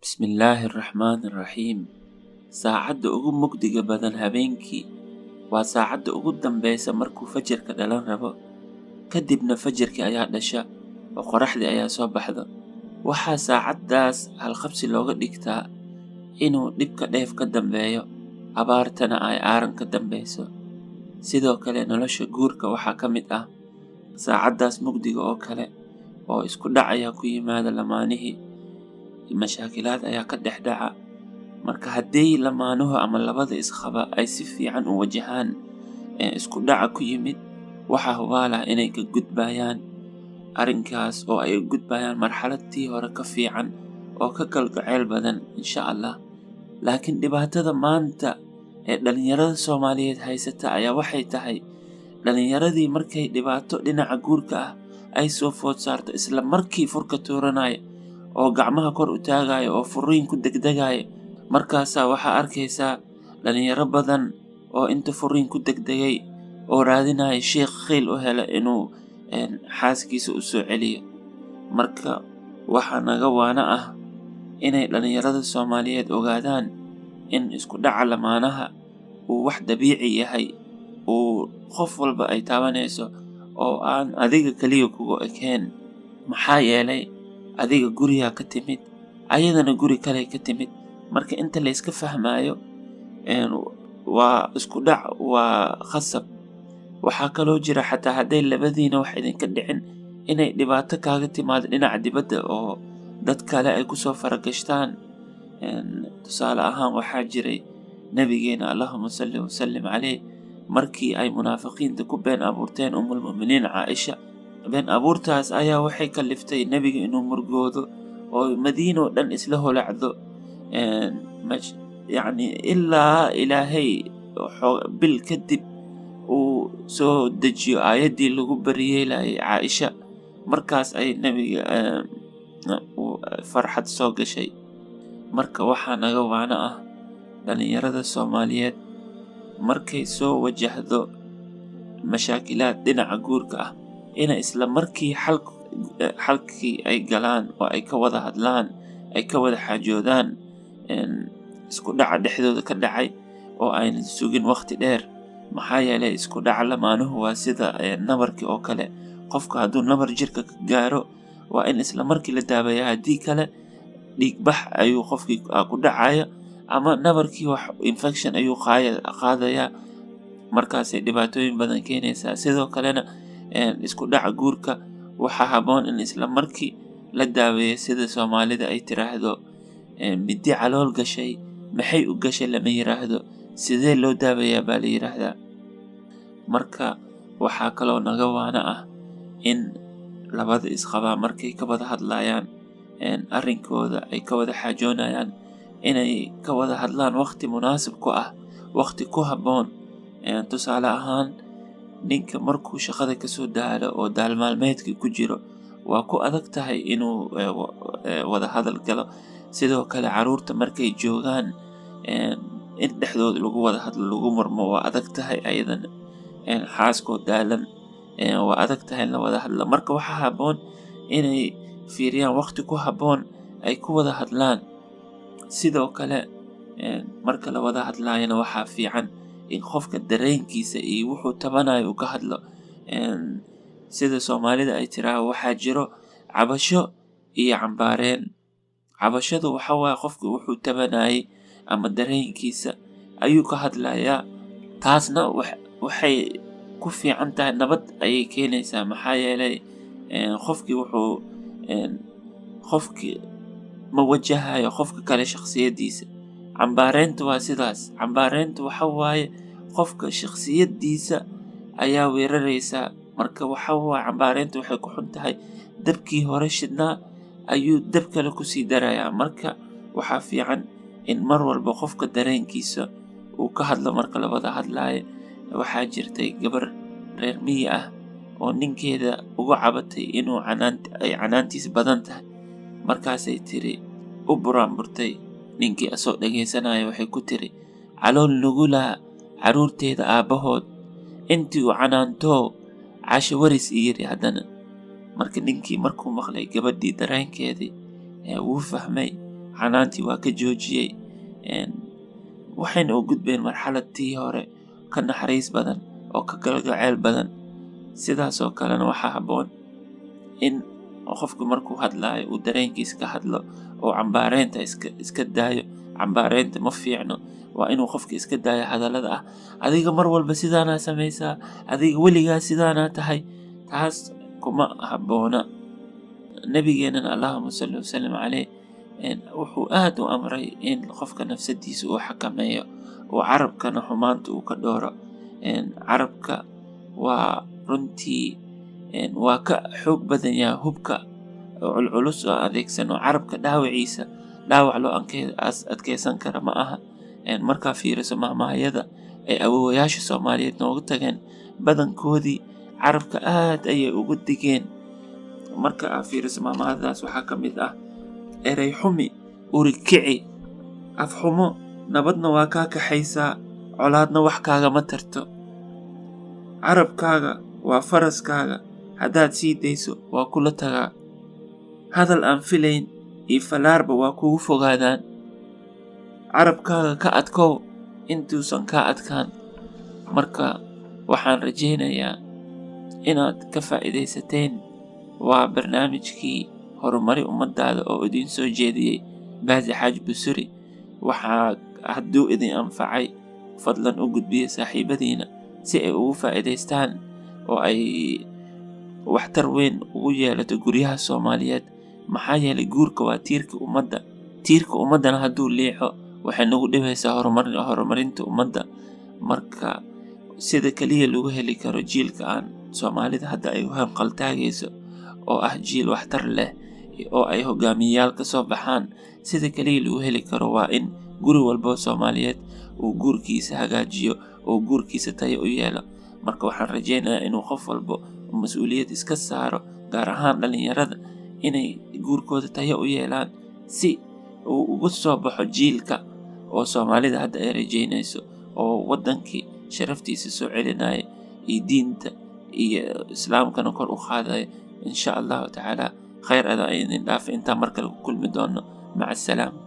Bismillaahirrahmaanirrahiim. Saacadda ugu mugdiga badan habeenkii waa saacadda ugu dambeysa markuu fajarka dhalan rabo. Kadibna fajarkii ayaa dhasha oo qorraxdii ayaa soo baxda. Waxaa saacaddaas halqabsi looga dhigtaa inuu dhibka dheef ka dambeeyo, abaartana ay aaran ka dambeyso. Sidoo kale nolosha guurka waxaa ka mid ah saacaddaas mugdiga oo kale oo isku dhac ayaa ku yimaada lamaanihii. Mashaakilaad ayaa ka dhex dhaca. Marka haddii lamaanuhu ama labada isqaba ay si fiican u wajahaan isku dhaca ku yimid, waxaa hubaal ah inay ka gudbayaan arrinkaas oo ay u gudbayaan marxaladii hore ka fiican oo ka kalgacayl badan insha Allah. Laakiin dhibaatada maanta ee dhalinyarada Soomaaliyeed haysata ayaa waxay tahay dhalinyaradii markay dhibaato dhinaca guurka ah ay soo food saarto isla markii furka tuuranaya oo gacmaha kor u taagaya oo furiin ku degdegaya. Markaasaa waxaa arkaysaa dhalinyaro badan oo inta furiin ku degdegay oo raadinaya sheekh khiil u hela inuu xaaskiisa u soo celiyo. Marka waxaa naga waana ah inay dhalinyarada Soomaaliyeed ogaadaan in isku dhaca lamaanaha uu wax dabiici yahay, uu qof walba ay taabanayso oo aan adiga kaliya kugu ekeen. Maxaa yeelay adiga guriga ka timid, ayadana guri kale ka timid. Marka inta la iska fahmayo waa isku dhac, waa khasab. Waxaa kaloo jira xataa hadday labadiina wax idinka dhicin inay dhibaato kaaga timaado dhinaca dibadda oo dad kale ay kusoo faragashtaan. Tusaale ahaan waxaa jiray nabigeena Allahumma salli wa sallim calayh markii ay munaafiqiinta ku been abuurteen ummul mu'miniin Caaisha. Been abuurtaas ayaa waxay kaliftay nabiga inuu murugoodo oo Madiina oo dhan isla holacdo. Ilaa Ilaahay bil kadib uu soo dejiyo aayaddii lagu bariyeelayay Caaisha. Markaas ay nabiga farxad soo gashay. Marka waxaa naga waana ah dhalinyarada Soomaaliyeed markay soo wajahdo mashaakilaad dhinaca guurka ah inay isla markii xalkii ay galaan oo ay ka wada hadlaan, ay ka wada xaajoodaan isku dhaca dhexdooda ka dhacay oo aynan sugin waqti dheer. Maxaa yeelay isku dhaca lamaanuhu waa sida nabarkii oo kale. Qofka hadduu nabar jirka ka gaaro waa in isla markii la daaweeyaa, haddii kale dhiig bax ayuu qofkii ku dhacaya ama nabarkii wax infection ayuu qaadayaa. Markaasay dhibaatooyin badan keenaysaa. Sidoo kalena isku dhaca guurka waxaa haboon in isla markii la daaweeyo. Sida Soomaalida ay tiraahdo midi calool gashay maxay u gashay lama yiraahdo, sidee loo daaweeyaa baa la yiraahdaa. Marka waxaa kaloo naga waana ah in labada isqaba markay ka wada hadlayaan arrinkooda ay ka wada xaajoonayaan inay ka wada hadlaan waqti munaasib ku ah, waqti ku haboon. Tusaale ahaan ninka markuu shaqada kasoo daalo oo daal maalmeedkii ku jiro waa ku adag tahay inuu wada hadal galo. Sidoo kale caruurta markay joogaan in dhexdooda lagu wada hadlo, lagu murmo waa adag tahay. ayadana xaaskoo daalan waa adag tahay in la wada hadlo. Marka waxaa haboon inay fiiriyaan waqti ku haboon ay ku wada hadlaan. Sidoo kale marka la wada hadlaayana waxaa fiican in qofka dareenkiisa iyo wuxuu tabanayo uu ka hadlo. Sida Soomaalida ay tiraahdo waxaa jiro cabasho iyo cambaareen. Cabashadu waxa waaye qofka wuxuu tabanayay ama dareenkiisa ayuu ka hadlayaa. Taasna waxay ku fiican tahay, nabad ayay keenaysaa. Maxaa yeelay qofkii ma wajahayo qofka kale shakhsiyadiisa. Cambaareyntu waa sidaas. Cambaareyntu waxa waaye qofka shakhsiyadiisa ayaa weeraraysa. Marka waxa waaye cambaareyntu waxay ku xun tahay dabkii hore shidnaa ayuu dab kale ku sii darayaa. Marka waxaa fiican in mar walba qofka dareenkiisa uu ka hadlo marka la wada hadlaayo. Waxaa jirtay gabar reer miyi ah oo ninkeeda uga cabatay inuu canaantiisa badan tahay. Markaasay tiri u buraanburtay. Ninkii asoo dhageysanaya waxay ku tiri calool nugulaa caruurteeda aabahood intii uu canaanto casho waris iyiri haddana. Marka ninkii markuu maqlay gabadhii dareenkeedii wuu fahmay canaantii waa ka joojiyey. Waxayna u gudbeen marxaladii hore ka naxariis badan oo ka galgacayl badan. sidaas oo kalena waxaa habboon in qofku markuu hadlaayo uu dareenkiisa ka hadlo oo cambaareynta iska daayo. Cambaareynta ma fiicno. waa inuu qofka iska daayo hadallada ah adiga mar walba sidaanaa samaysaa, adiga weligaa sidaanaa tahay. taas kuma habboona. nabigeenana allahuma salli wasallam caleyh wuxuu aad u amray in qofka nafsadiisa uu xakameeyo oo carabkana xumaanta uu ka dhooro. carabka waa runtii waa ka xoog badan yahay hubka culculus oo adeegsano. carabka dhaawaciisa dhaawac loo adkeysan kara ma aha. markaa fiiriso mahmahyada ay awoowayaasha Soomaaliyeed noogu tageen badankoodii carabka aad ayay ugu digeen. marka aad fiiriso mahmahyadaas waxaa ka mid ah erey xumi uri kici, af xumo nabadna waa kaa kaxaysaa, colaadna wax kaagama tarto. carabkaaga waa faraskaaga, haddaad sii dayso waa kula tagaa. hadal aan filayn iyo falaarba waa kugu fogaadaan. carabkaaga ka adkow intuusan kaa adkaan. marka waxaan rajaynayaa inaad ka faa'iidaysateen. waa barnaamijkii horumari ummadaada oo idin soo jeediyey Baasi Xaaji Busiri. waxaa hadduu idin anfacay fadlan u gudbiya saaxiibadiina si ay ugu faa'iidaystaan oo ay waxtar weyn ugu yeelato guryaha Soomaaliyeed. maxaa yeelay guurka waa tiirka ummadda. tiirka ummaddana hadduu liixo waxay nagu dhibaysaa horumarinta ummadda. marka sida kaliya lagu heli karo jiilka aan Soomaalida hadda ay u hanqaltaagayso oo ah jiil waxtar leh oo ay hogaamiyayaal ka soo baxaan, sida kaliya lagu heli karo waa in guri walba Soomaaliyeed uu guurkiisa hagaajiyo oo guurkiisa tayo u yeelo. marka waxaan rajaynayaa inuu qof walba mas'uuliyad iska saaro, gaar ahaan dhalinyarada, inay guurkooda tayo u yeelaan si uu uga soo baxo jiilka oo Soomaalida hadda ay rajaynayso oo wadankii sharaftiisa soo celinaya iyo diinta iyo islaamkana kor u qaadaya. insha allahu tacaala khayr adaa idin dhaaf intaan mar kale ku kulmi doono. maca asalaama.